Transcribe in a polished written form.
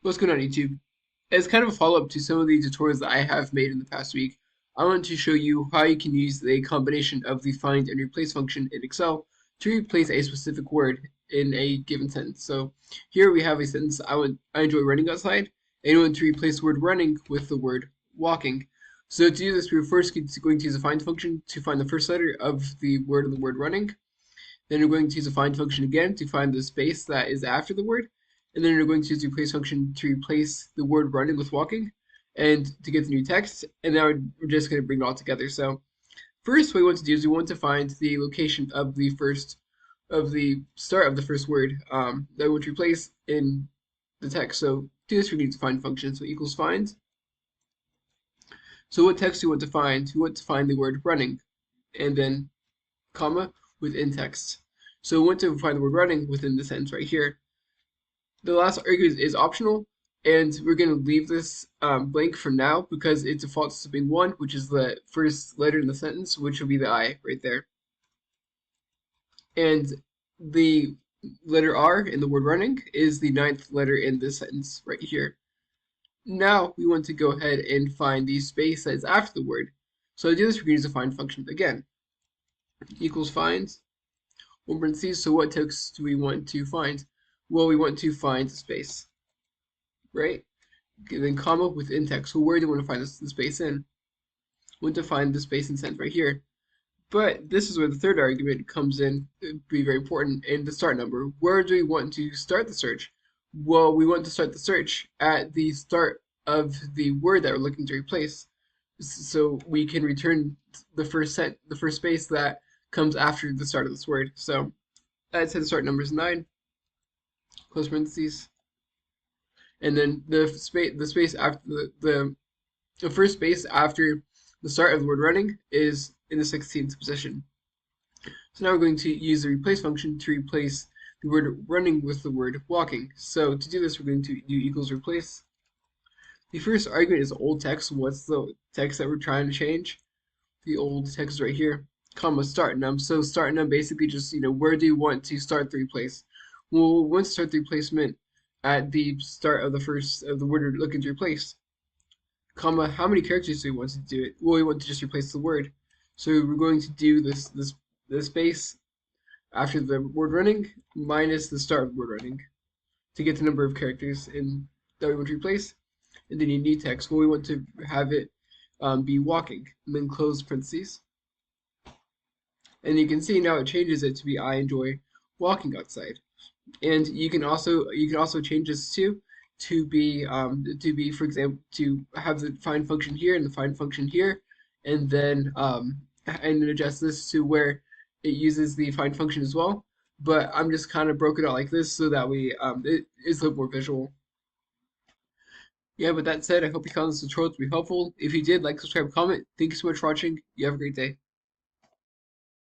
What's going on, YouTube? As kind of a follow-up to some of the tutorials that I have made in the past week, I want to show you how you can use the combination of the find and replace function in Excel to replace a specific word in a given sentence. So here we have a sentence, I enjoy running outside, and we want to replace the word running with the word walking. So to do this, we're first going to use a find function to find the first letter of the word running. Then we're going to use a find function again to find the space that is after the word. And then we're going to use the replace function to replace the word running with walking and to get the new text. And now we're just going to bring it all together. So first what we want to do is we want to find the location of the start of the first word that we want to replace in the text. So to do this, we need to find function. So equals find. So what text do we want to find? We want to find the word running and then comma within text. So we want to find the word running within the sentence right here. The last argument is optional, and we're going to leave this blank for now because it defaults to being 1, which is the first letter in the sentence, which will be the I right there. And the letter R in the word running is the 9th letter in this sentence right here. Now we want to go ahead and find the space that is after the word. So to do this, we're going to use the find function again. Equals find, open parentheses. So what text do we want to find? Well, we want to find the space, right? Okay, then comma within text. So where do we want to find the space in? We want to find the space in sentence right here. But this is where the third argument comes in, it'd be very important, in the start number. Where do we want to start the search? Well, we want to start the search at the start of the word that we're looking to replace. So we can return the first space that comes after the start of this word. So I'd say the start number is 9. Close parentheses, and then the space after the first space after the start of the word running is in the 16th position. So now we're going to use the replace function to replace the word running with the word walking. So to do this, we're going to do equals replace. The first argument is old text. What's the text that we're trying to change? The old text is right here, comma start num. So start num basically just, where do you want to start the replace? Well, we want to start the replacement at the start of the word we're looking to replace. Comma, how many characters do we want to do it? Well, we want to just replace the word. So we're going to do this space after the word running minus the start of the word running to get the number of characters that we want to replace. And then you need text. Well, we want to have it be walking, and then close parentheses. And you can see now it changes it to be I enjoy walking outside. And you can also change this to be for example, to have the find function here and the find function here, and then and adjust this to where it uses the find function as well. But I'm just kind of broke it out like this so that it is a little more visual. Yeah, with that said, I hope you found this tutorial to be helpful. If you did, like, subscribe, comment. Thank you so much for watching. You have a great day.